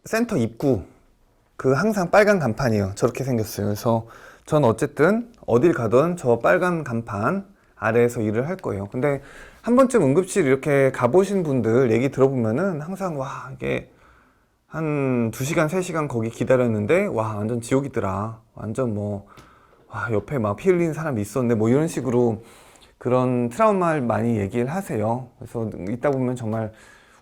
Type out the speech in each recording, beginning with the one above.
센터 입구 그 항상 빨간 간판이에요. 저렇게 생겼어요. 그래서 전 어쨌든 어딜 가든 저 빨간 간판 아래에서 일을 할 거예요. 근데 한 번쯤 응급실 이렇게 가보신 분들 얘기 들어보면은 항상 와 이게 한 2시간 3시간 거기 기다렸는데 와 완전 지옥이더라. 완전 뭐 와 옆에 막 피 흘리는 사람이 있었네 뭐 이런 식으로 그런 트라우마를 많이 얘기를 하세요. 그래서 있다 보면 정말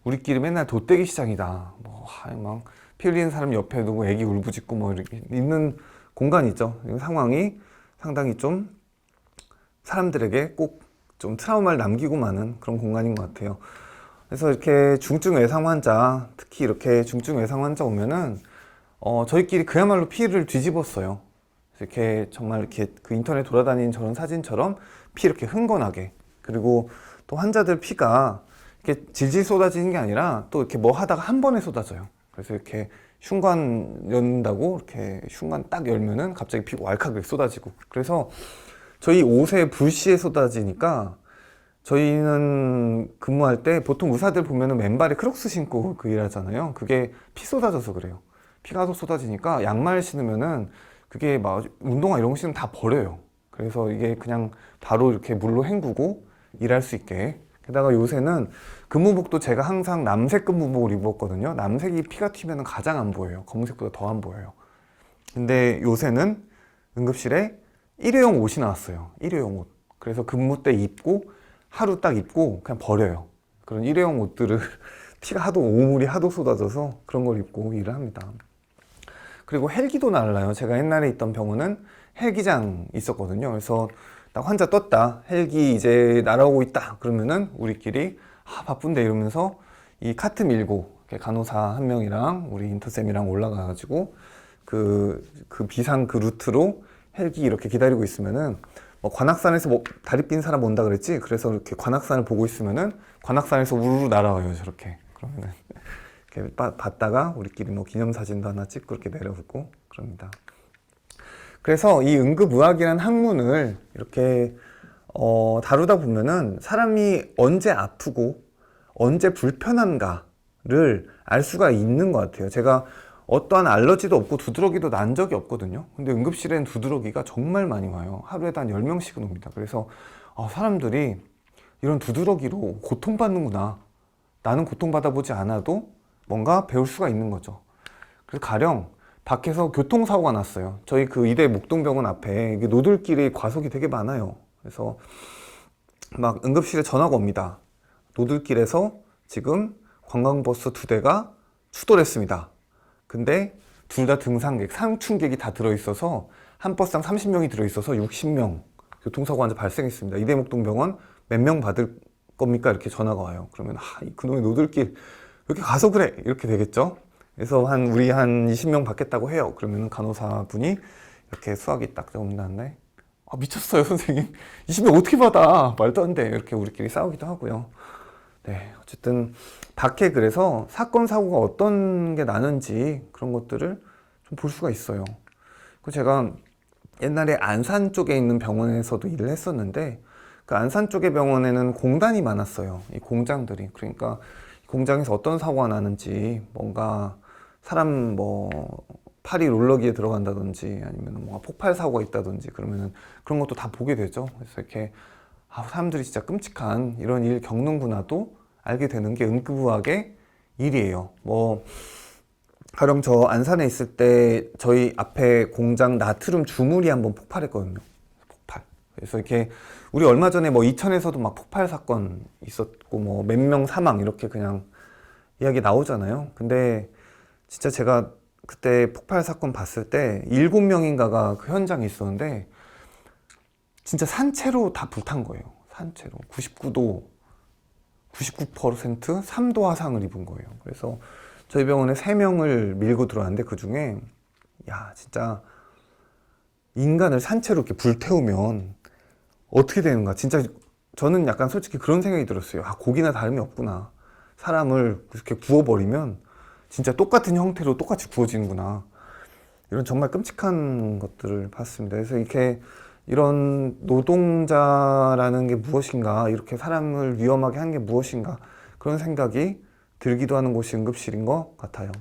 우리끼리 맨날 돗대기 시장이다. 뭐, 막, 피 흘리는 사람 옆에 두고 애기 울부짖고 뭐 이렇게 있는 공간이 있죠. 이 상황이 상당히 좀 사람들에게 꼭 좀 트라우마를 남기고 마는 그런 공간인 것 같아요. 그래서 이렇게 중증 외상 환자, 특히 이렇게 중증 외상 환자 오면은, 저희끼리 그야말로 피를 뒤집었어요. 이렇게 정말 이렇게 그 인터넷 돌아다니는 저런 사진처럼 피 이렇게 흥건하게. 그리고 또 환자들 피가 이렇게 질질 쏟아지는 게 아니라 또 이렇게 뭐 하다가 한 번에 쏟아져요. 그래서 이렇게 흉관 연다고 이렇게 흉관 딱 열면은 갑자기 피가 왈칵 이렇게 쏟아지고. 그래서 저희 옷에 불시에 쏟아지니까 저희는 근무할 때 보통 의사들 보면은 맨발에 크록스 신고 그 일하잖아요. 그게 피 쏟아져서 그래요. 피가 하도 쏟아지니까 양말 신으면은 그게 막 운동화 이런 거 신으면 다 버려요. 그래서 이게 그냥 바로 이렇게 물로 헹구고 일할 수 있게. 게다가 요새는 근무복도 제가 항상 남색 근무복을 입었거든요. 남색이 피가 튀면 가장 안 보여요. 검은색보다 더 안 보여요. 근데 요새는 응급실에 일회용 옷이 나왔어요. 일회용 옷. 그래서 근무 때 입고 하루 딱 입고 그냥 버려요. 그런 일회용 옷들을 피가 하도 오물이 하도 쏟아져서 그런 걸 입고 일을 합니다. 그리고 헬기도 날라요. 제가 옛날에 있던 병원은 헬기장 있었거든요. 그래서 딱 환자 떴다. 헬기 이제 날아오고 있다. 그러면은 우리끼리 바쁜데 이러면서 이 카트 밀고 간호사 한 명이랑 우리 인터쌤이랑 올라가가지고 그 비상 그 루트로 헬기 이렇게 기다리고 있으면은 뭐 관악산에서 뭐 다리 삔 사람 온다 그랬지? 그래서 이렇게 관악산을 보고 있으면은 관악산에서 우르르 날아와요. 저렇게. 그러면은 이렇게 봤다가 우리끼리 뭐 기념사진도 하나 찍고 이렇게 내려오고 그럽니다. 그래서 이 응급의학이라는 학문을 이렇게 다루다 보면은 사람이 언제 아프고 언제 불편한가를 알 수가 있는 것 같아요. 제가 어떠한 알러지도 없고 두드러기도 난 적이 없거든요. 근데 응급실엔 두드러기가 정말 많이 와요. 하루에도 한 10명씩은 옵니다. 그래서 사람들이 이런 두드러기로 고통받는구나. 나는 고통받아보지 않아도 뭔가 배울 수가 있는 거죠. 그래서 가령 밖에서 교통사고가 났어요. 저희 그 이대 목동병원 앞에 노들길에 과속이 되게 많아요. 그래서 막 응급실에 전화가 옵니다. 노들길에서 지금 관광버스 2대가 추돌 했습니다. 근데 둘 다 등산객, 상충객이 다 들어있어서 한 버스당 30명이 들어있어서 60명 교통사고 환자 발생했습니다. 이대목동병원 몇 명 받을 겁니까? 이렇게 전화가 와요. 그러면 그놈의 노들길 왜 이렇게 가서 그래? 이렇게 되겠죠. 그래서 우리 한 20명 받겠다고 해요. 그러면 간호사분이 이렇게 수화기 딱 온다는데 미쳤어요 선생님. 20명 어떻게 받아? 말도 안 돼. 이렇게 우리끼리 싸우기도 하고요. 네, 어쨌든 밖에 그래서 사건 사고가 어떤 게 나는지 그런 것들을 좀 볼 수가 있어요. 그 제가 옛날에 안산 쪽에 있는 병원에서도 일을 했었는데 그 안산 쪽의 병원에는 공단이 많았어요. 이 공장들이. 그러니까 공장에서 어떤 사고가 나는지 뭔가 사람 뭐 팔이 롤러기에 들어간다든지 아니면 뭔가 폭발 사고가 있다든지 그러면은 그런 것도 다 보게 되죠. 그래서 이렇게 사람들이 진짜 끔찍한 이런 일 겪는구나도 알게 되는 게 응급의학의 일이에요. 뭐 가령 저 안산에 있을 때 저희 앞에 공장 나트륨 주물이 한번 폭발했거든요. 폭발. 그래서 이렇게 우리 얼마 전에 뭐 이천에서도 막 폭발 사건 있었고 뭐 몇 명 사망 이렇게 그냥 이야기 나오잖아요. 근데 진짜 제가 그때 폭발 사건 봤을 때 7명인가가 그 현장에 있었는데 진짜 산채로 다 불탄 거예요. 산채로 99% 3도 화상을 입은 거예요. 그래서 저희 병원에 3명을 밀고 들어왔는데 그 중에 진짜 인간을 산채로 이렇게 불태우면 어떻게 되는가. 진짜 저는 약간 솔직히 그런 생각이 들었어요. 고기나 다름이 없구나. 사람을 그렇게 구워버리면 진짜 똑같은 형태로 똑같이 구워지는구나. 이런 정말 끔찍한 것들을 봤습니다. 그래서 이런 노동자라는 게 무엇인가, 이렇게 사람을 위험하게 한 게 무엇인가, 그런 생각이 들기도 하는 곳이 응급실인 것 같아요.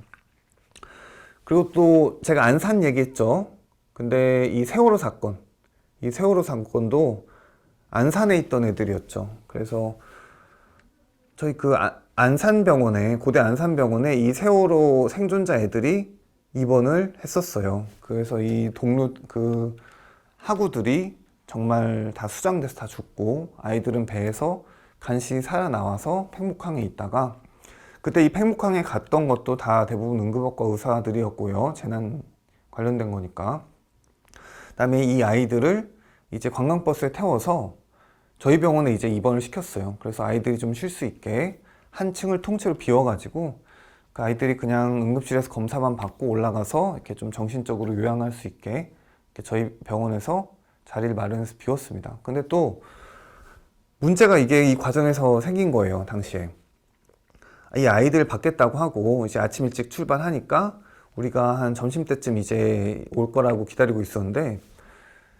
그리고 또 제가 안산 얘기했죠. 근데 이 세월호 사건도 안산에 있던 애들이었죠. 그래서 저희 그 안산병원에, 고대 안산병원에 이 세월호 생존자 애들이 입원을 했었어요. 그래서 이 그 학우들이 정말 다 수장돼서 다 죽고, 아이들은 배에서 간신히 살아나와서 팽목항에 있다가, 그때 이 팽목항에 갔던 것도 다 대부분 응급학과 의사들이었고요. 재난 관련된 거니까. 그다음에 이 아이들을 이제 관광버스에 태워서 저희 병원에 이제 입원을 시켰어요. 그래서 아이들이 좀 쉴 수 있게 한 층을 통째로 비워가지고 그 아이들이 그냥 응급실에서 검사만 받고 올라가서 이렇게 좀 정신적으로 요양할 수 있게 이렇게 저희 병원에서 자리를 마련해서 비웠습니다. 근데 또 문제가 이게 이 과정에서 생긴 거예요, 당시에. 이 아이들 받겠다고 하고 이제 아침 일찍 출발하니까 우리가 한 점심때쯤 이제 올 거라고 기다리고 있었는데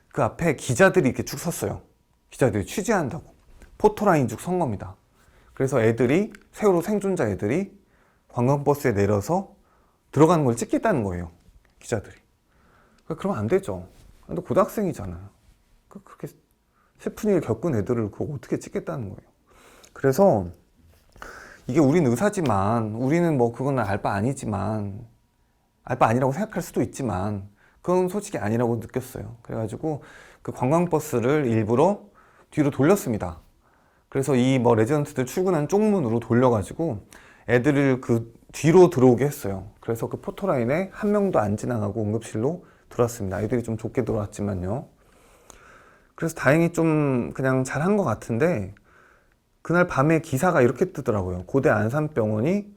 그 앞에 기자들이 이렇게 쭉 섰어요. 기자들이 취재한다고. 포토라인 쭉 선 겁니다. 그래서 애들이, 세월호 생존자 애들이 관광버스에 내려서 들어가는 걸 찍겠다는 거예요. 기자들이. 그러면 안 되죠. 근데 고등학생이잖아요. 그렇게 슬픈 일을 겪은 애들을 그거 어떻게 찍겠다는 거예요. 그래서 이게 우린 의사지만, 우리는 뭐 그거는 알 바 아니지만, 알 바 아니라고 생각할 수도 있지만 그건 솔직히 아니라고 느꼈어요. 그래가지고 그 관광버스를 일부러 뒤로 돌렸습니다. 그래서 이 뭐 레지던트들 출근한 쪽문으로 돌려가지고 애들을 그 뒤로 들어오게 했어요. 그래서 그 포토라인에 한 명도 안 지나가고 응급실로 들어왔습니다. 아이들이 좀 좁게 들어왔지만요. 그래서 다행히 좀 그냥 잘한 것 같은데, 그날 밤에 기사가 이렇게 뜨더라고요. 고대 안산병원이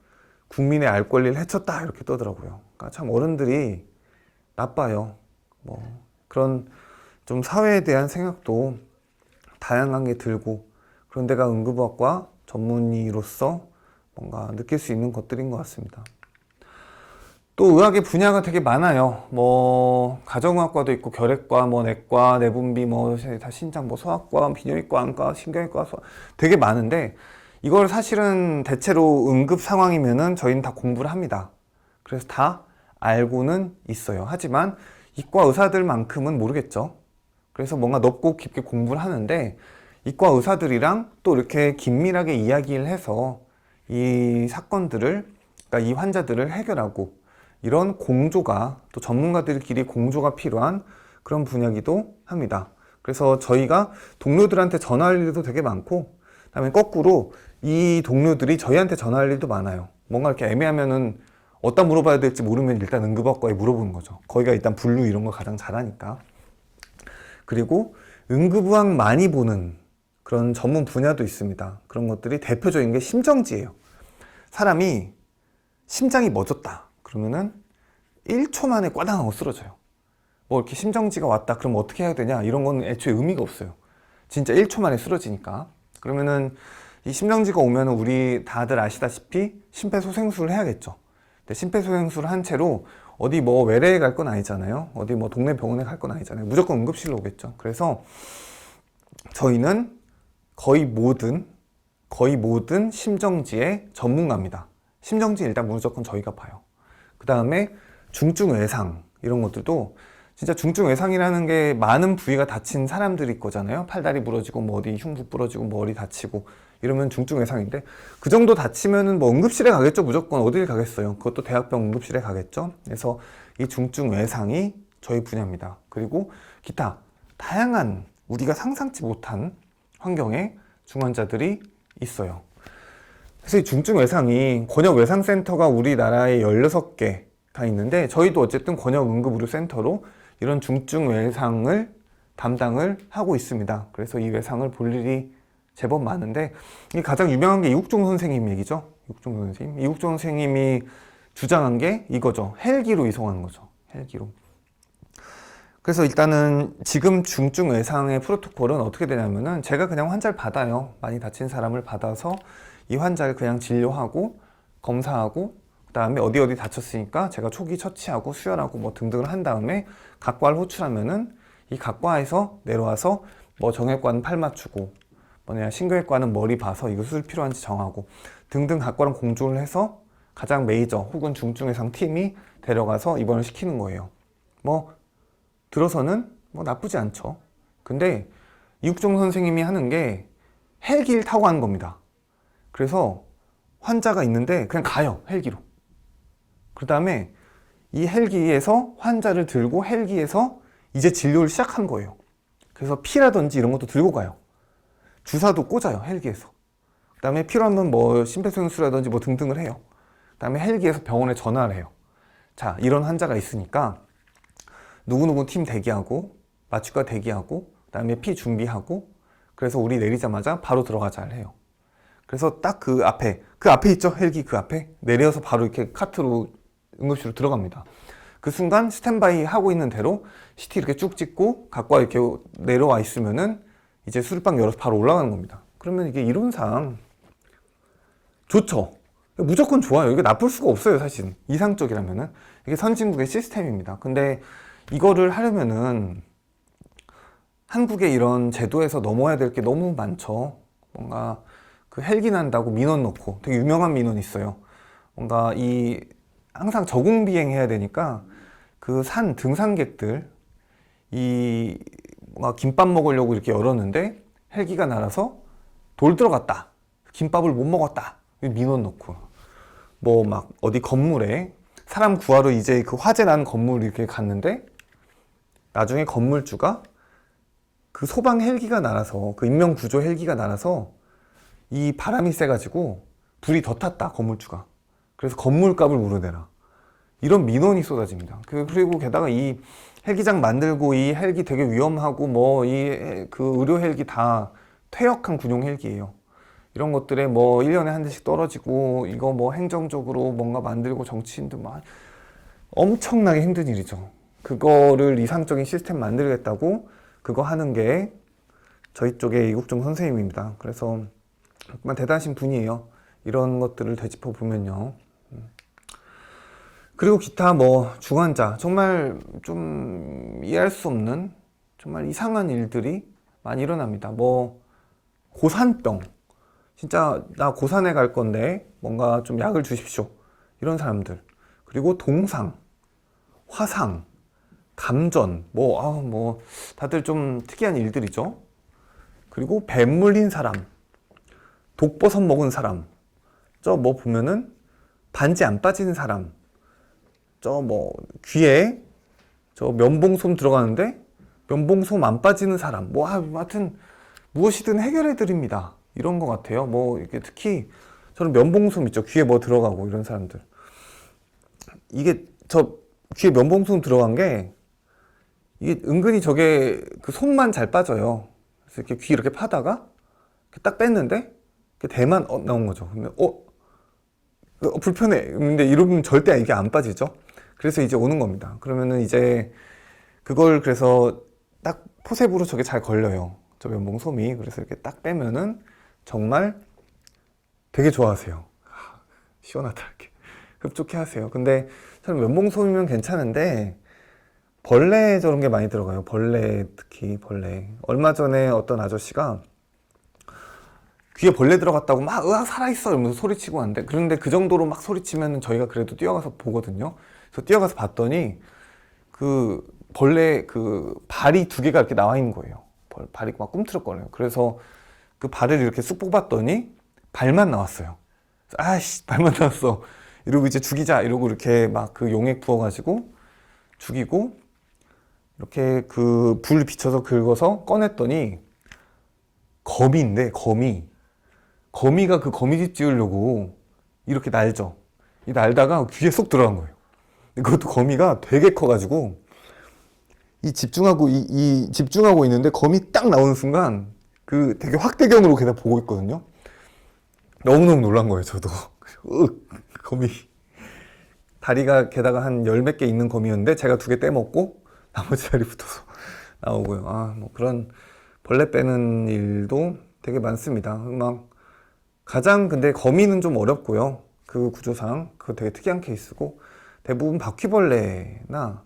국민의 알 권리를 해쳤다, 이렇게 떠더라고요. 그러니까 참 어른들이 나빠요. 뭐 그런 좀 사회에 대한 생각도 다양한 게 들고, 그런 데가 응급학과 전문의로서 뭔가 느낄 수 있는 것들인 것 같습니다. 또 의학의 분야가 되게 많아요. 뭐 가정의학과도 있고, 결핵과, 뭐 내과, 내분비, 뭐 다 신장, 뭐 소아과, 비뇨기과, 안과, 신경외과, 되게 많은데, 이걸 사실은 대체로 응급 상황이면은 저희는 다 공부를 합니다. 그래서 다 알고는 있어요. 하지만 이과 의사들만큼은 모르겠죠. 그래서 뭔가 넓고 깊게 공부를 하는데, 이과 의사들이랑 또 이렇게 긴밀하게 이야기를 해서 이 사건들을, 그러니까 이 환자들을 해결하고, 이런 공조가, 또 전문가들끼리 공조가 필요한 그런 분야이기도 합니다. 그래서 저희가 동료들한테 전화할 일도 되게 많고, 그다음에 거꾸로 이 동료들이 저희한테 전화할 일도 많아요. 뭔가 이렇게 애매하면은 어디다 물어봐야 될지 모르면 일단 응급학과에 물어보는 거죠. 거기가 일단 분류 이런 거 가장 잘하니까. 그리고 응급의학 많이 보는 그런 전문 분야도 있습니다. 그런 것들이 대표적인 게 심정지예요. 사람이 심장이 멎었다 그러면은 1초 만에 꽈당하고 쓰러져요. 뭐 이렇게 심정지가 왔다 그럼 어떻게 해야 되냐, 이런 건 애초에 의미가 없어요. 진짜 1초 만에 쓰러지니까. 그러면은 이 심정지가 오면은 우리 다들 아시다시피 심폐소생술을 해야겠죠. 근데 심폐소생술을 한 채로 어디 뭐 외래에 갈 건 아니잖아요. 어디 뭐 동네 병원에 갈 건 아니잖아요. 무조건 응급실로 오겠죠. 그래서 저희는 거의 모든 심정지의 전문가입니다. 심정지 일단 무조건 저희가 봐요. 그 다음에 중증 외상 이런 것들도 진짜 중증 외상이라는 게 많은 부위가 다친 사람들이 거잖아요. 팔다리 부러지고 뭐 어디 흉부 부러지고 머리 다치고 이러면 중증 외상인데, 그 정도 다치면은 뭐 응급실에 가겠죠. 무조건 어딜 가겠어요. 그것도 대학병 응급실에 가겠죠. 그래서 이 중증 외상이 저희 분야입니다. 그리고 기타 다양한 우리가 상상치 못한 환경에 중환자들이 있어요. 그래서 이 중증 외상이 권역 외상센터가 우리나라에 16개가 있는데, 저희도 어쨌든 권역 응급의료센터로 이런 중증 외상을 담당을 하고 있습니다. 그래서 이 외상을 볼 일이 제법 많은데, 이 가장 유명한 게 이국종 선생님 얘기죠. 이국종 선생님이 주장한 게 이거죠. 헬기로 이송하는 거죠. 헬기로. 그래서 일단은 지금 중증 외상의 프로토콜은 어떻게 되냐면은, 제가 그냥 환자를 받아요. 많이 다친 사람을 받아서 이 환자를 그냥 진료하고 검사하고, 그 다음에 어디 다쳤으니까 제가 초기 처치하고 수혈하고 뭐 등등을 한 다음에 각과를 호출하면은 이 각과에서 내려와서 뭐 정형외과는 팔 맞추고, 뭐냐 신경외과는 머리 봐서 이거 수술 필요한지 정하고 등등 각과랑 공조를 해서 가장 메이저 혹은 중증 이상 팀이 데려가서 입원을 시키는 거예요. 뭐 들어서는 뭐 나쁘지 않죠. 근데 이국종 선생님이 하는 게 헬기를 타고 가는 겁니다. 그래서 환자가 있는데 그냥 가요, 헬기로. 그 다음에 이 헬기에서 환자를 들고 헬기에서 이제 진료를 시작한 거예요. 그래서 피라든지 이런 것도 들고 가요. 주사도 꽂아요, 헬기에서. 그 다음에 필요하면 뭐 심폐소생술이라든지 뭐 등등을 해요. 그 다음에 헬기에서 병원에 전화를 해요. 자, 이런 환자가 있으니까 누구누구 팀 대기하고 마취과 대기하고 그 다음에 피 준비하고 그래서 우리 내리자마자 바로 들어가자 해요. 그래서 딱 그 앞에 있죠, 헬기 그 앞에 내려서 바로 이렇게 카트로 응급실로 들어갑니다. 그 순간 스탠바이 하고 있는 대로 CT 이렇게 쭉 찍고 갖고 와 이렇게 내려와 있으면은 이제 수술방 열어서 바로 올라가는 겁니다. 그러면 이게 이론상 좋죠. 무조건 좋아요. 이게 나쁠 수가 없어요, 사실. 이상적이라면은. 이게 선진국의 시스템입니다. 근데 이거를 하려면은 한국의 이런 제도에서 넘어야 될 게 너무 많죠. 뭔가 그 헬기 난다고 민원 넣고 되게 유명한 민원이 있어요. 뭔가 이 항상 저공 비행해야 되니까 그 산 등산객들 이 뭔가 김밥 먹으려고 이렇게 열었는데 헬기가 날아서 돌 들어갔다. 김밥을 못 먹었다. 민원 넣고 뭐 막 어디 건물에 사람 구하러 이제 그 화재 난 건물 이렇게 갔는데 나중에 건물주가 그 소방 헬기가 날아서 그 인명 구조 헬기가 날아서 이 바람이 세가지고 불이 더 탔다, 건물주가. 그래서 건물값을 물어내라. 이런 민원이 쏟아집니다. 그리고 게다가 이 헬기장 만들고 이 헬기 되게 위험하고 뭐 이 그 의료 헬기 다 퇴역한 군용 헬기예요. 이런 것들에 뭐 1년에 한 대씩 떨어지고 이거 뭐 행정적으로 뭔가 만들고 정치인도 막 엄청나게 힘든 일이죠. 그거를 이상적인 시스템 만들겠다고 그거 하는 게 저희 쪽의 이국종 선생님입니다. 그래서 정말 대단하신 분이에요. 이런 것들을 되짚어 보면요. 그리고 기타 뭐 중환자 정말 좀 이해할 수 없는 정말 이상한 일들이 많이 일어납니다. 뭐 고산병 진짜 나 고산에 갈 건데 뭔가 좀 약을 주십시오. 이런 사람들. 그리고 동상, 화상, 감전 뭐 다들 좀 특이한 일들이죠. 그리고 뱀 물린 사람, 독버섯 먹은 사람, 저 뭐 보면은 반지 안 빠지는 사람, 저 뭐 귀에 저 면봉솜 들어가는데 면봉솜 안 빠지는 사람, 뭐 하여튼 무엇이든 해결해 드립니다. 이런 것 같아요. 뭐 이게 특히 저는 면봉솜 있죠. 귀에 뭐 들어가고 이런 사람들. 이게 저 귀에 면봉솜 들어간 게 이게 은근히 저게 그 솜만 잘 빠져요. 그래서 이렇게 귀 이렇게 파다가 이렇게 딱 뺐는데 대만 나온 거죠. 그러면 불편해. 근데 이러면 절대 이게 안 빠지죠. 그래서 이제 오는 겁니다. 그러면은 이제 그걸 그래서 딱 포셉으로 저게 잘 걸려요. 저 면봉솜이. 그래서 이렇게 딱 빼면은 정말 되게 좋아하세요. 시원하다 이렇게 흡족해 하세요. 근데 저는 면봉솜이면 괜찮은데 벌레 저런 게 많이 들어가요. 벌레, 특히 벌레. 얼마 전에 어떤 아저씨가 귀에 벌레 들어갔다고 막 으악 살아있어 이러면서 소리치고 하는데, 그런데 그 정도로 막 소리치면 저희가 그래도 뛰어가서 보거든요. 그래서 뛰어가서 봤더니 그 벌레 그 발이 두 개가 이렇게 나와 있는 거예요. 발이 막 꿈틀거려요. 그래서 그 발을 이렇게 쑥 뽑았더니 발만 나왔어요. 아이씨 발만 나왔어 이러고 이제 죽이자 이러고 이렇게 막 그 용액 부어가지고 죽이고 이렇게 그 불 비춰서 긁어서 꺼냈더니 거미인데 거미가 그 거미집 지으려고 이렇게 날죠. 이 날다가 귀에 쏙 들어간 거예요. 그것도 거미가 되게 커가지고 이 집중하고 있는데 거미 딱 나오는 순간 그 되게 확대경으로 그냥 보고 있거든요. 너무너무 놀란 거예요, 저도. 거미. 다리가 게다가 한 열 몇 개 있는 거미였는데 제가 2개 떼먹고 나머지 다리 붙어서 나오고요. 뭐 그런 벌레 빼는 일도 되게 많습니다. 막 가장 근데 거미는 좀 어렵고요. 그 구조상 그거 되게 특이한 케이스고 대부분 바퀴벌레나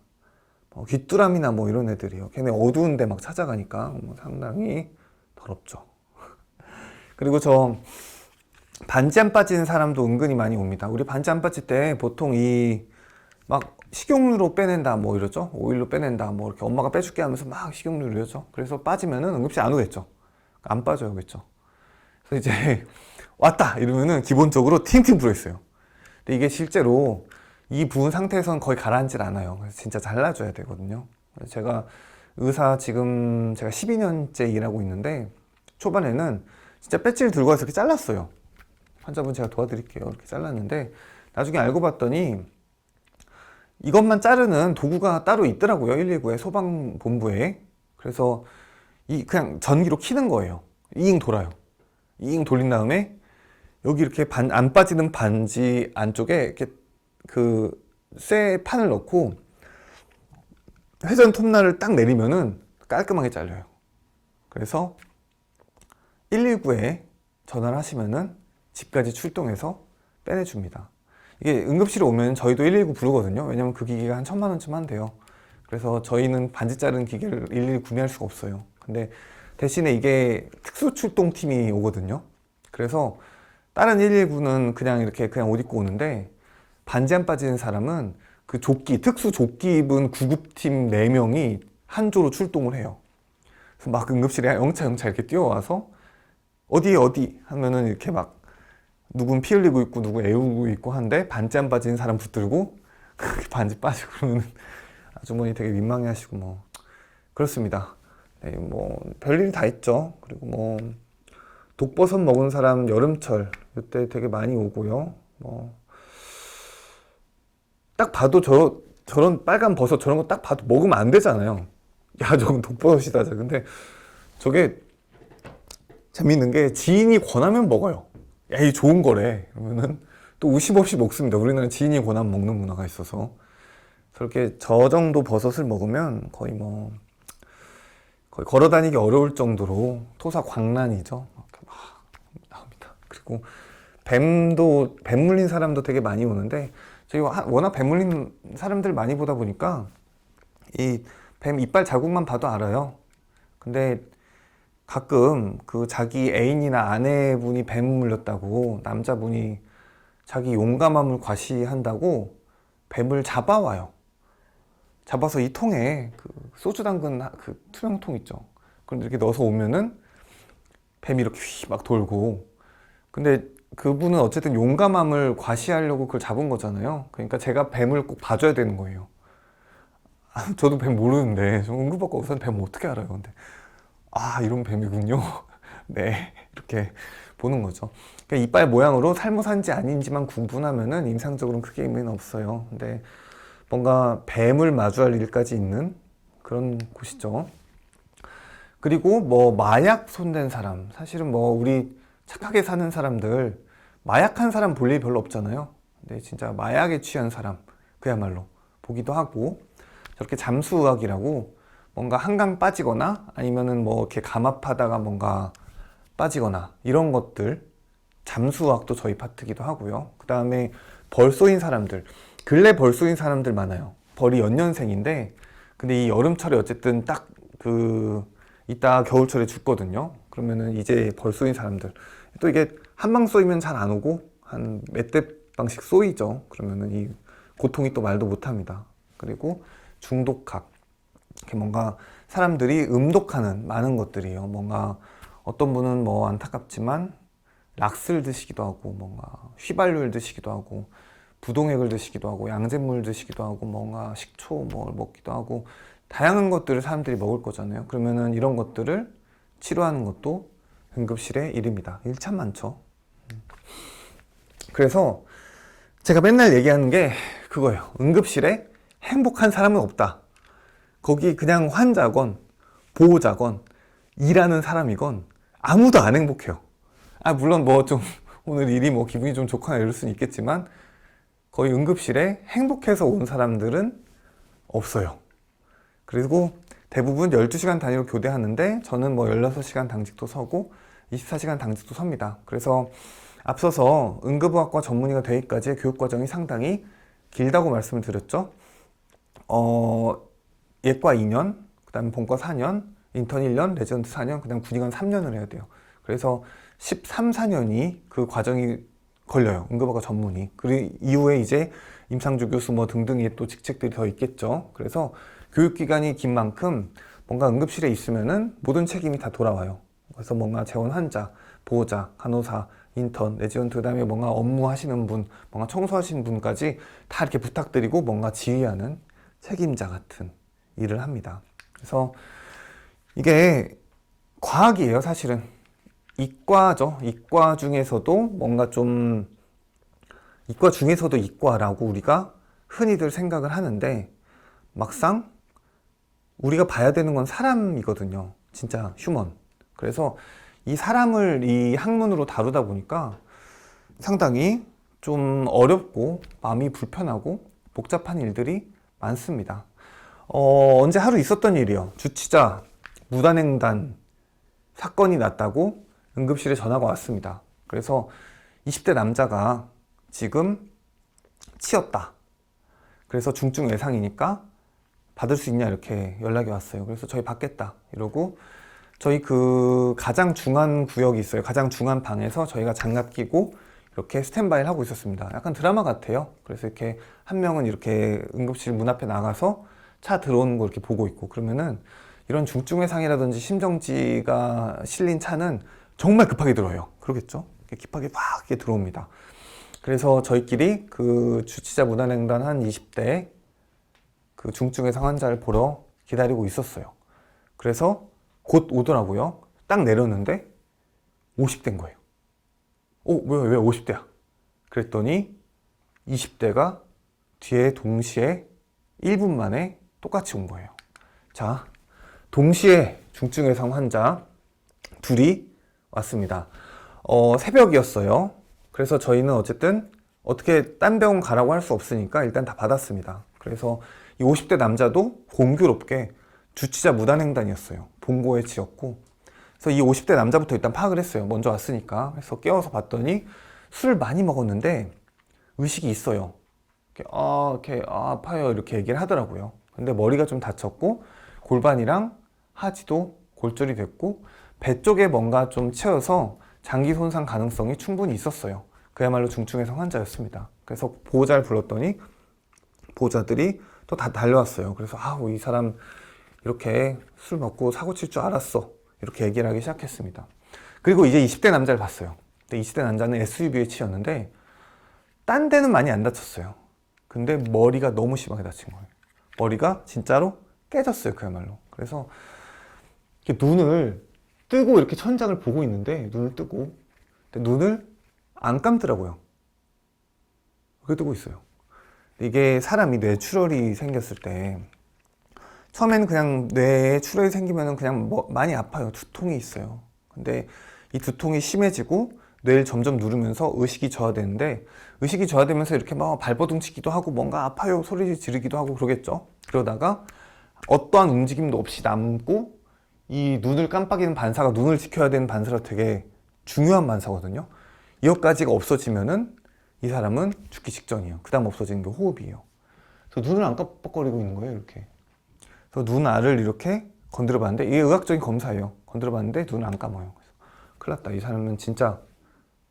귀뚜라미나 뭐 이런 애들이요. 걔네 어두운 데 막 찾아가니까 뭐 상당히 더럽죠. 그리고 저 반지 안 빠지는 사람도 은근히 많이 옵니다. 우리 반지 안 빠질 때 보통 이 막 식용유로 빼낸다 뭐 이러죠. 오일로 빼낸다 뭐 이렇게 엄마가 빼줄게 하면서 막 식용유로 이러죠. 그래서 빠지면은 응급실 안 오겠죠. 안 빠져요, 그렇죠? 그래서 이제 왔다 이러면은 기본적으로 팅팅 불어있어요. 근데 이게 실제로 이 부은 상태에서는 거의 가라앉질 않아요. 그래서 진짜 잘라줘야 되거든요. 그래서 제가 의사 지금 제가 12년째 일하고 있는데 초반에는 진짜 배지를 들고 와서 이렇게 잘랐어요. 환자분 제가 도와드릴게요. 이렇게 잘랐는데 나중에 알고 봤더니 이것만 자르는 도구가 따로 있더라고요. 119에 소방본부에. 그래서 이 그냥 전기로 키는 거예요. 이잉 돌아요. 이잉 돌린 다음에 여기 이렇게 안 빠지는 반지 안쪽에 이렇게 그 쇠 판을 넣고 회전 톱날을 딱 내리면은 깔끔하게 잘려요. 그래서 119에 전화를 하시면은 집까지 출동해서 빼내줍니다. 이게 응급실에 오면 저희도 119 부르거든요. 왜냐면 그 기계가 한 1,000만 원쯤 한대요. 그래서 저희는 반지 자르는 기계를 일일이 구매할 수가 없어요. 근데 대신에 이게 특수출동팀이 오거든요. 그래서 다른 119는 그냥 이렇게 그냥 옷 입고 오는데 반지 안 빠지는 사람은 그 조끼, 특수 조끼 입은 구급팀 4명이 한 조로 출동을 해요. 그래서 막 응급실에 영차 이렇게 뛰어와서 어디 하면은 이렇게 막 누군 피 흘리고 있고 누구 애우고 있고 한데 반지 안 빠지는 사람 붙들고 반지 빠지고 그러면 아주머니 되게 민망해 하시고 뭐 그렇습니다. 네, 뭐 별일이 다 있죠. 그리고 뭐 독버섯 먹은 사람 여름철 이때 되게 많이 오고요. 뭐 딱 봐도 저런 빨간 버섯 저런 거 딱 봐도 먹으면 안 되잖아요. 야, 저건 독버섯이다. 근데 저게 재밌는 게 지인이 권하면 먹어요. 야, 이 좋은 거래. 그러면은 또 의심 없이 먹습니다. 우리나라는 지인이 권하면 먹는 문화가 있어서. 저렇게 저 정도 버섯을 먹으면 거의 걸어 다니기 어려울 정도로 토사광란이죠. 이렇게 막 나옵니다. 그리고 뱀 물린 사람도 되게 많이 오는데 저희 워낙 뱀 물린 사람들 많이 보다 보니까 이 뱀 이빨 자국만 봐도 알아요. 근데 가끔 그 자기 애인이나 아내분이 뱀 물렸다고 남자분이 자기 용감함을 과시한다고 뱀을 잡아와요. 잡아서 이 통에 그 소주 담근 그 투명통 있죠. 그런데 이렇게 넣어서 오면은 뱀이 이렇게 휘 막 돌고. 근데 그분은 어쨌든 용감함을 과시하려고 그걸 잡은 거잖아요. 그러니까 제가 뱀을 꼭 봐줘야 되는 거예요. 저도 뱀 모르는데 저 응급학과 의사는 뱀 어떻게 알아요? 근데 아, 이런 뱀이군요. 네, 이렇게 보는 거죠. 그러니까 이빨 모양으로 살모사인지 아닌지만 구분하면은 임상적으로는 크게 의미는 없어요. 근데 뭔가 뱀을 마주할 일까지 있는 그런 곳이죠. 그리고 뭐 마약 손댄 사람, 사실은 뭐 우리 착하게 사는 사람들 마약한 사람 볼 일 별로 없잖아요. 근데 진짜 마약에 취한 사람 그야말로 보기도 하고, 저렇게 잠수의학이라고 뭔가 한강 빠지거나 아니면은 뭐 이렇게 감압하다가 뭔가 빠지거나 이런 것들, 잠수의학도 저희 파트기도 하고요. 그 다음에 벌 쏘인 사람들, 근래 벌 쏘인 사람들 많아요. 벌이 연년생인데 근데 이 여름철에 어쨌든 딱 이따 겨울철에 죽거든요. 그러면은 이제 벌 쏘인 사람들, 또 이게 한 방 쏘이면 잘 안 오고 한 몇 대 방씩 쏘이죠. 그러면은 이 고통이 또 말도 못합니다. 그리고 중독학, 이렇게 뭔가 사람들이 음독하는 많은 것들이에요. 뭔가 어떤 분은 뭐 안타깝지만 락스를 드시기도 하고, 뭔가 휘발유를 드시기도 하고, 부동액을 드시기도 하고, 양잿물 드시기도 하고, 뭔가 식초 뭐 먹기도 하고, 다양한 것들을 사람들이 먹을 거잖아요. 그러면은 이런 것들을 치료하는 것도 응급실의 일입니다. 일 참 많죠. 그래서 제가 맨날 얘기하는 게 그거예요. 응급실에 행복한 사람은 없다. 거기 그냥 환자건 보호자건 일하는 사람이건 아무도 안 행복해요. 아, 물론 뭐 좀 오늘 일이 뭐 기분이 좀 좋거나 이럴 수는 있겠지만 거의 응급실에 행복해서 온 사람들은 없어요. 그리고 대부분 12시간 단위로 교대하는데 저는 뭐 16시간 당직도 서고 24시간 당직도 섭니다. 그래서 앞서서 응급의학과 전문의가 되기까지의 교육과정이 상당히 길다고 말씀을 드렸죠. 예과 2년, 그 다음에 본과 4년, 인턴 1년, 레지던트 4년, 그 다음 군의관 3년을 해야 돼요. 그래서 13, 14년이 그 과정이 걸려요. 응급의과 전문의. 그리고 이후에 이제 임상주 교수 뭐 등등의 또 직책들이 더 있겠죠. 그래서 교육기간이 긴 만큼 뭔가 응급실에 있으면은 모든 책임이 다 돌아와요. 그래서 뭔가 재원 환자, 보호자, 간호사, 인턴, 레지던트, 그다음에 뭔가 업무하시는 분, 뭔가 청소하시는 분까지 다 이렇게 부탁드리고 뭔가 지휘하는 책임자 같은 일을 합니다. 그래서 이게 과학이에요, 사실은. 이과죠. 이과 중에서도 뭔가 좀, 이과 중에서도 이과라고 우리가 흔히들 생각을 하는데, 막상 우리가 봐야 되는 건 사람이거든요. 진짜 휴먼. 그래서 이 사람을 이 학문으로 다루다 보니까 상당히 좀 어렵고 마음이 불편하고 복잡한 일들이 많습니다. 언제 하루 있었던 일이요. 주치자 무단횡단 사건이 났다고 응급실에 전화가 왔습니다. 그래서 20대 남자가 지금 치였다. 그래서 중증 외상이니까 받을 수 있냐 이렇게 연락이 왔어요. 그래서 저희 받겠다 이러고 저희 그 가장 중한 구역이 있어요. 가장 중한 방에서 저희가 장갑 끼고 이렇게 스탠바이를 하고 있었습니다. 약간 드라마 같아요. 그래서 이렇게 한 명은 이렇게 응급실 문 앞에 나가서 차 들어오는 거 이렇게 보고 있고, 그러면은 이런 중증 외상이라든지 심정지가 실린 차는 정말 급하게 들어요. 그러겠죠? 급하게 막 이렇게 들어옵니다. 그래서 저희끼리 그 주치자 무단횡단 한 20대 그 중증 외상 환자를 보러 기다리고 있었어요. 그래서 곧 오더라고요. 딱 내렸는데 50대인 거예요. 왜 50대야? 그랬더니 20대가 뒤에 동시에 1분 만에 똑같이 온 거예요. 자, 동시에 중증 외상 환자 둘이 왔습니다. 새벽이었어요. 그래서 저희는 어쨌든 어떻게 딴 병원 가라고 할 수 없으니까 일단 다 받았습니다. 그래서 이 50대 남자도 공교롭게 주치자 무단횡단이었어요. 본고에 치였고. 그래서 이 50대 남자부터 일단 파악을 했어요. 먼저 왔으니까. 그래서 깨워서 봤더니 술을 많이 먹었는데 의식이 있어요. 이렇게 아파요 이렇게 얘기를 하더라고요. 근데 머리가 좀 다쳤고 골반이랑 하지도 골절이 됐고 배 쪽에 뭔가 좀 치여서 장기 손상 가능성이 충분히 있었어요. 그야말로 중증 외상 환자였습니다. 그래서 보호자를 불렀더니 보호자들이 또 다 달려왔어요. 그래서 이 사람 이렇게 술 먹고 사고 칠 줄 알았어 이렇게 얘기를 하기 시작했습니다. 그리고 이제 20대 남자를 봤어요. 근데 20대 남자는 SUV에 치였는데 딴 데는 많이 안 다쳤어요. 근데 머리가 너무 심하게 다친 거예요. 머리가 진짜로 깨졌어요, 그야말로. 그래서 이렇게 눈을 뜨고 이렇게 천장을 보고 있는데 눈을 뜨고 근데 눈을 안 감더라고요. 그렇게 뜨고 있어요. 이게 사람이 뇌출혈이 생겼을 때 처음에는 그냥 뇌에 출혈이 생기면 그냥 많이 아파요. 두통이 있어요. 근데 이 두통이 심해지고 뇌를 점점 누르면서 의식이 저하되는데 의식이 저하되면서 이렇게 막 발버둥 치기도 하고 뭔가 아파요 소리 지르기도 하고 그러겠죠. 그러다가 어떠한 움직임도 없이 남고 이 눈을 깜빡이는 반사가 눈을 지켜야 되는 반사가 되게 중요한 반사거든요. 이것까지가 없어지면은 이 사람은 죽기 직전이에요. 그 다음 없어지는 게 호흡이에요. 그래서 눈을 안 깜빡거리고 있는 거예요, 이렇게. 그래서 눈알을 이렇게 건드려 봤는데 이게 의학적인 검사예요. 건드려 봤는데 눈을 안 감아요. 그래서 큰일 났다. 이 사람은 진짜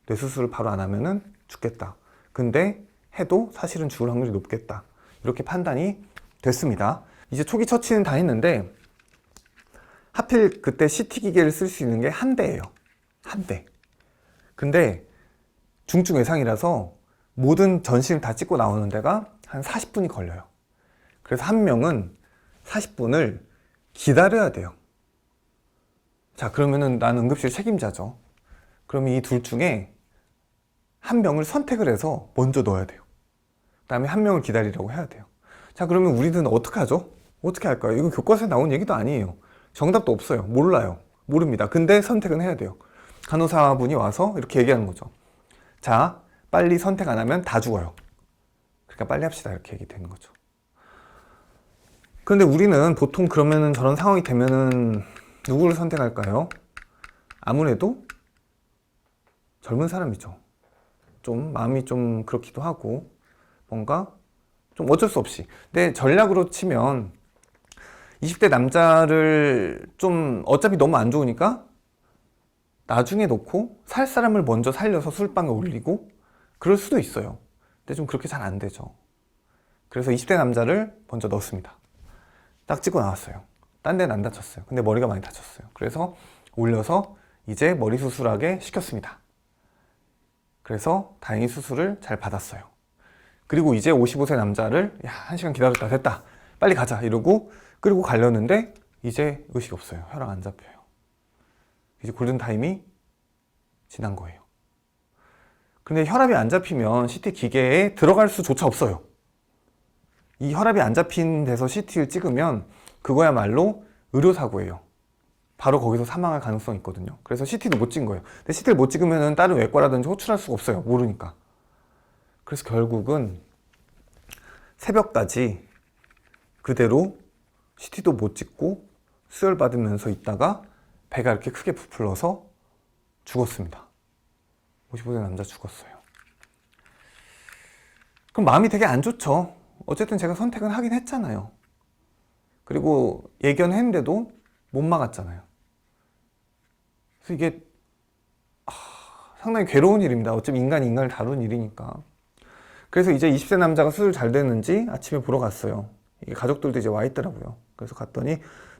뇌수술을 바로 안 하면은 죽겠다. 근데 해도 사실은 죽을 확률이 높겠다. 이렇게 판단이 됐습니다. 이제 초기 처치는 다 했는데 하필 그때 CT 기계를 쓸 수 있는 게 한 대예요. 한 대. 근데 중증 외상이라서 모든 전신을 다 찍고 나오는 데가 한 40분이 걸려요. 그래서 한 명은 40분을 기다려야 돼요. 자, 그러면은 나는 응급실 책임자죠. 그러면 이 둘 중에 한 명을 선택을 해서 먼저 넣어야 돼요. 그 다음에 한 명을 기다리라고 해야 돼요. 자, 그러면 우리는 어떻게 하죠? 어떻게 할까요? 이거 교과서에 나온 얘기도 아니에요. 정답도 없어요. 몰라요. 모릅니다. 근데 선택은 해야 돼요. 간호사분이 와서 이렇게 얘기하는 거죠. 자, 빨리 선택 안 하면 다 죽어요. 그러니까 빨리 합시다. 이렇게 얘기 되는 거죠. 그런데 우리는 보통 그러면은 저런 상황이 되면은 누구를 선택할까요? 아무래도 젊은 사람이죠. 좀 마음이 좀 그렇기도 하고 뭔가 좀 어쩔 수 없이. 근데 전략으로 치면 20대 남자를 좀 어차피 너무 안 좋으니까 나중에 놓고 살 사람을 먼저 살려서 술방에 올리고 그럴 수도 있어요. 근데 좀 그렇게 잘 안 되죠. 그래서 20대 남자를 먼저 넣었습니다. 딱 찍고 나왔어요. 딴 데는 안 다쳤어요. 근데 머리가 많이 다쳤어요. 그래서 올려서 이제 머리 수술하게 시켰습니다. 그래서 다행히 수술을 잘 받았어요. 그리고 이제 55세 남자를 1시간 기다렸다, 됐다, 빨리 가자 이러고 끌고 가려는데 이제 의식이 없어요. 혈압 안 잡혀요. 이제 골든타임이 지난 거예요. 근데 혈압이 안 잡히면 CT 기계에 들어갈 수조차 없어요. 이 혈압이 안 잡힌 데서 CT를 찍으면 그거야말로 의료사고예요. 바로 거기서 사망할 가능성이 있거든요. 그래서 CT도 못 찍은 거예요. 근데 CT를 못 찍으면 다른 외과라든지 호출할 수가 없어요. 모르니까. 그래서 결국은 새벽까지 그대로 CT도 못 찍고 수혈 받으면서 있다가 배가 이렇게 크게 부풀러서 죽었습니다. 55세 남자 죽었어요. 그럼 마음이 되게 안 좋죠. 어쨌든 제가 선택은 하긴 했잖아요. 그리고 예견했는데도 못 막았잖아요. 그래서 이게 상당히 괴로운 일입니다. 어차피 인간이 인간을 다루는 일이니까. 그래서 이제 20세 남자가 수술 잘 됐는지 아침에 보러 갔어요. 이게 가족들도 이제 와 있더라고요. 그래서 갔더니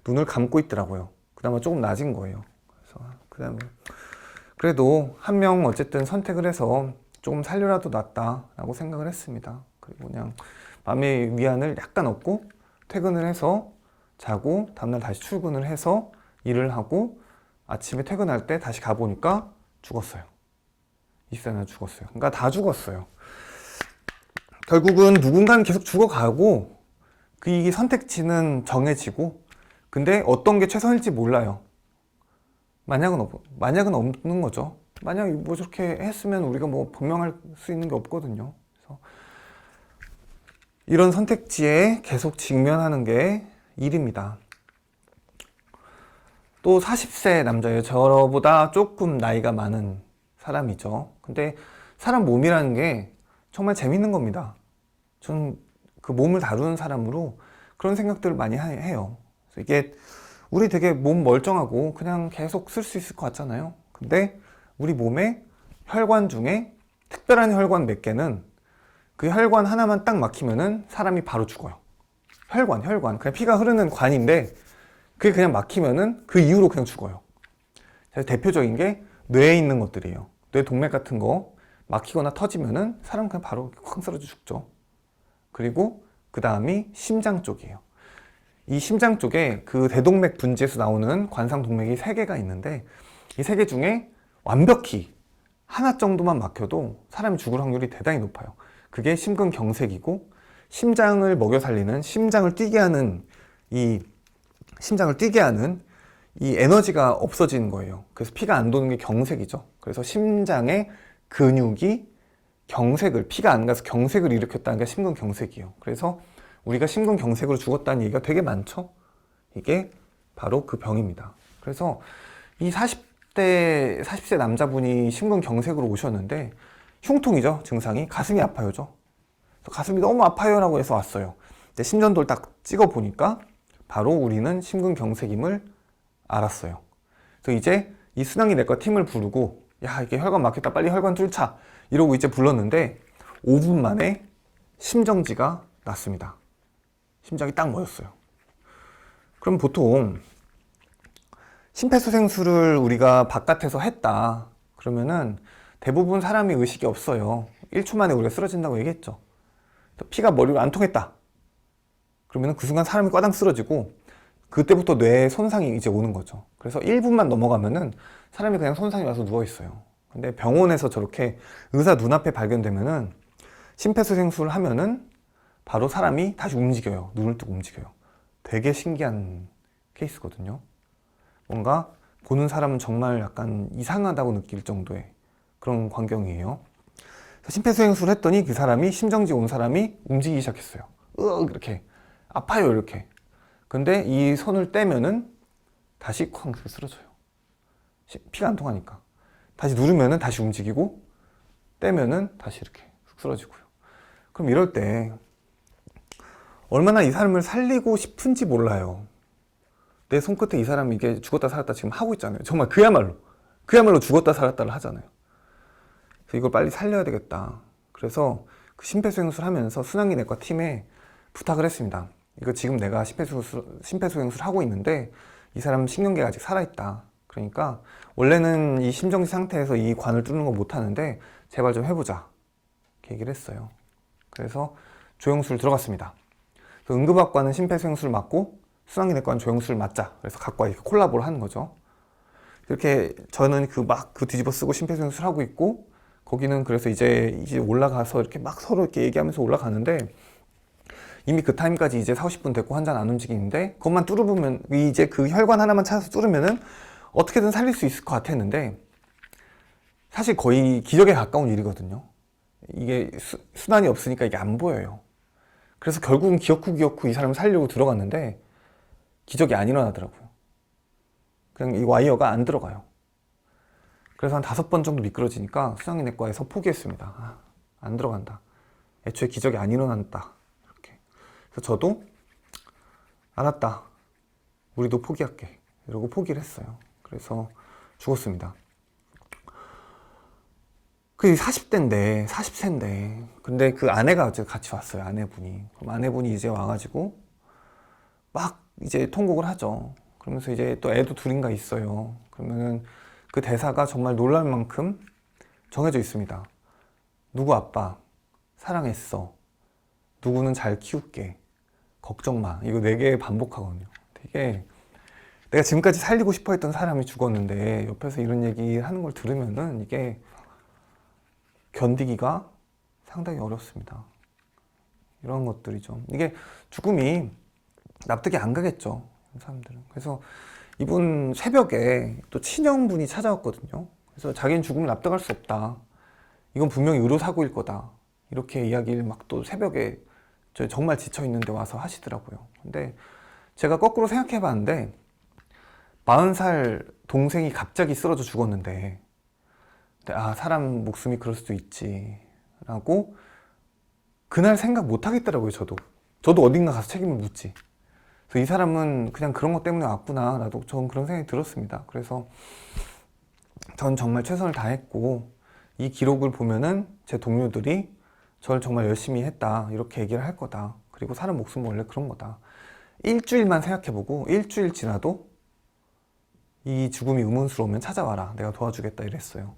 눈을 감고 있더라고요. 그나마 조금 낮은 거예요. 그래서 그다음에 그래도 한 명 어쨌든 선택을 해서 조금 살려라도 낫다라고 생각을 했습니다. 그리고 그냥 마음의 위안을 약간 얻고 퇴근을 해서 자고 다음날 다시 출근을 해서 일을 하고 아침에 퇴근할 때 다시 가보니까 죽었어요. 20세나 죽었어요. 그러니까 다 죽었어요. 결국은 누군가는 계속 죽어가고 그 선택지는 정해지고 근데 어떤 게 최선일지 몰라요. 만약은 없는 거죠. 만약 뭐 저렇게 했으면 우리가 뭐 변명할 수 있는 게 없거든요. 그래서 이런 선택지에 계속 직면하는 게 일입니다. 또 40세 남자예요. 저보다 조금 나이가 많은 사람이죠. 근데 사람 몸이라는 게 정말 재밌는 겁니다. 저는 그 몸을 다루는 사람으로 그런 생각들을 많이 해요. 그래서 이게 우리 되게 몸 멀쩡하고 그냥 계속 쓸 수 있을 것 같잖아요. 근데 우리 몸에 혈관 중에 특별한 혈관 몇 개는 그 혈관 하나만 딱 막히면은 사람이 바로 죽어요. 혈관. 그냥 피가 흐르는 관인데 그게 그냥 막히면은 그 이후로 그냥 죽어요. 그래서 대표적인 게 뇌에 있는 것들이에요. 뇌 동맥 같은 거 막히거나 터지면은 사람 그냥 바로 쾅 쓰러져 죽죠. 그리고 그 다음이 심장 쪽이에요. 이 심장 쪽에 그 대동맥 분지에서 나오는 관상동맥이 3개가 있는데 이 3개 중에 완벽히 하나 정도만 막혀도 사람이 죽을 확률이 대단히 높아요. 그게 심근경색이고 심장을 먹여 살리는 심장을 뛰게 하는 이 에너지가 없어지는 거예요. 그래서 피가 안 도는 게 경색이죠. 그래서 심장의 근육이 피가 안 가서 경색을 일으켰다는 게 심근경색이에요. 그래서 우리가 심근경색으로 죽었다는 얘기가 되게 많죠. 이게 바로 그 병입니다. 그래서 이 40세 남자분이 심근경색으로 오셨는데 흉통이죠. 증상이 가슴이 아파요죠. 가슴이 너무 아파요라고 해서 왔어요. 근데 심전도를 딱 찍어보니까 바로 우리는 심근경색임을 알았어요. 그래서 이제 이 순환기내과 팀을 부르고 야 이게 혈관 막혔다 빨리 혈관 뚫자 이러고 이제 불렀는데 5분 만에 심정지가 났습니다. 심장이 딱 멎었어요. 그럼 보통 심폐소생술을 우리가 바깥에서 했다 그러면은 대부분 사람이 의식이 없어요. 1초 만에 우리가 쓰러진다고 얘기했죠. 피가 머리로 안 통했다 그러면 그 순간 사람이 꽈당 쓰러지고 그때부터 뇌에 손상이 이제 오는 거죠. 그래서 1분만 넘어가면은 사람이 그냥 손상이 와서 누워있어요. 근데 병원에서 저렇게 의사 눈앞에 발견되면은 심폐소생술을 하면은 바로 사람이 다시 움직여요. 눈을 뜨고 움직여요. 되게 신기한 케이스거든요. 뭔가 보는 사람은 정말 약간 이상하다고 느낄 정도의 그런 광경이에요. 심폐소생술을 했더니 그 사람이 심정지 온 사람이 움직이기 시작했어요. 이렇게 아파요 이렇게. 근데 이 손을 떼면은 다시 쾅 쓰러져요. 피가 안 통하니까. 다시 누르면은 다시 움직이고 떼면은 다시 이렇게 쓰러지고요. 그럼 이럴 때 얼마나 이 사람을 살리고 싶은지 몰라요. 내 손끝에 이 사람이 이게 죽었다 살았다 지금 하고 있잖아요. 정말 그야말로 그야말로 죽었다 살았다를 하잖아요. 그래서 이걸 빨리 살려야 되겠다. 그래서 그 심폐소생술 하면서 순환기내과 팀에 부탁을 했습니다. 이거 지금 내가 심폐소생술 하고 있는데 이 사람 신경계가 아직 살아있다. 그러니까 원래는 이 심정지 상태에서 이 관을 뚫는 거 못하는데 제발 좀 해보자. 이렇게 얘기를 했어요. 그래서 조영술 들어갔습니다. 응급학과는 심폐소생술 맞고 순환기내과는 조영술 맞자. 그래서 각과 이렇게 콜라보를 하는 거죠. 이렇게 저는 그 뒤집어 쓰고 심폐소생술 하고 있고, 거기는 그래서 이제 올라가서 이렇게 막 서로 이렇게 얘기하면서 올라가는데, 이미 그 타임까지 이제 40분 됐고 환자는 안 움직이는데, 그것만 뚫으면, 이제 그 혈관 하나만 찾아서 뚫으면은 어떻게든 살릴 수 있을 것 같았는데, 사실 거의 기적에 가까운 일이거든요. 이게 순환이 없으니까 이게 안 보여요. 그래서 결국은 기어쿠 이 사람을 살리려고 들어갔는데 기적이 안 일어나더라고요. 그냥 이 와이어가 안 들어가요. 그래서 한 5번 정도 미끄러지니까 순환기내과에서 포기했습니다. 안 들어간다. 애초에 기적이 안 일어난다. 이렇게. 그래서 저도 알았다. 우리도 포기할게. 이러고 포기를 했어요. 그래서 죽었습니다. 그 40대인데, 40세인데, 근데 그 아내가 같이 왔어요, 아내분이. 그럼 아내분이 이제 와가지고, 막 이제 통곡을 하죠. 그러면서 이제 또 애도 둘인가 있어요. 그러면은 그 대사가 정말 놀랄 만큼 정해져 있습니다. 누구 아빠, 사랑했어. 누구는 잘 키울게. 걱정 마. 이거 4개 반복하거든요. 되게, 내가 지금까지 살리고 싶어 했던 사람이 죽었는데, 옆에서 이런 얘기 하는 걸 들으면은 이게, 견디기가 상당히 어렵습니다. 이런 것들이죠. 이게 죽음이 납득이 안 가겠죠, 사람들은. 그래서 이분 새벽에 또 친형분이 찾아왔거든요. 그래서 자기는 죽음을 납득할 수 없다. 이건 분명히 의료사고일 거다. 이렇게 이야기를 막 또 새벽에 저 정말 지쳐있는데 와서 하시더라고요. 근데 제가 거꾸로 생각해 봤는데 40살 동생이 갑자기 쓰러져 죽었는데 사람 목숨이 그럴 수도 있지 라고 그날 생각 못 하겠더라고요. 저도 어딘가 가서 책임을 묻지. 그래서 이 사람은 그냥 그런 것 때문에 왔구나. 나도 전 그런 생각이 들었습니다. 그래서 전 정말 최선을 다했고 이 기록을 보면은 제 동료들이 저를 정말 열심히 했다 이렇게 얘기를 할 거다. 그리고 사람 목숨은 원래 그런 거다. 일주일만 생각해보고 일주일 지나도 이 죽음이 의문스러우면 찾아와라. 내가 도와주겠다 이랬어요.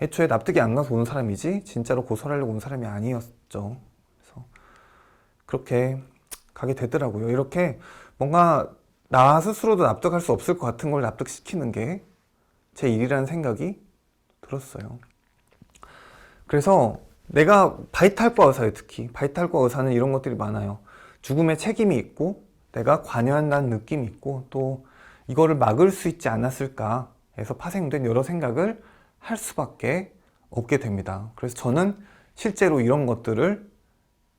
애초에 납득이 안 가서 온 사람이지 진짜로 고소하려고 온 사람이 아니었죠. 그래서 그렇게 가게 되더라고요. 이렇게 뭔가 나 스스로도 납득할 수 없을 것 같은 걸 납득시키는 게 제 일이라는 생각이 들었어요. 그래서 내가 바이탈과 의사예요. 특히 바이탈과 의사는 이런 것들이 많아요. 죽음에 책임이 있고 내가 관여한다는 느낌이 있고 또 이거를 막을 수 있지 않았을까 해서 파생된 여러 생각을 할 수밖에 없게 됩니다. 그래서 저는 실제로 이런 것들을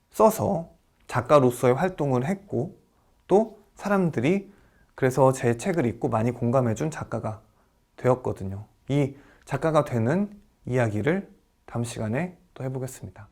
써서 작가로서의 활동을 했고 또 사람들이 그래서 제 책을 읽고 많이 공감해준 작가가 되었거든요. 이 작가가 되는 이야기를 다음 시간에 또 해보겠습니다.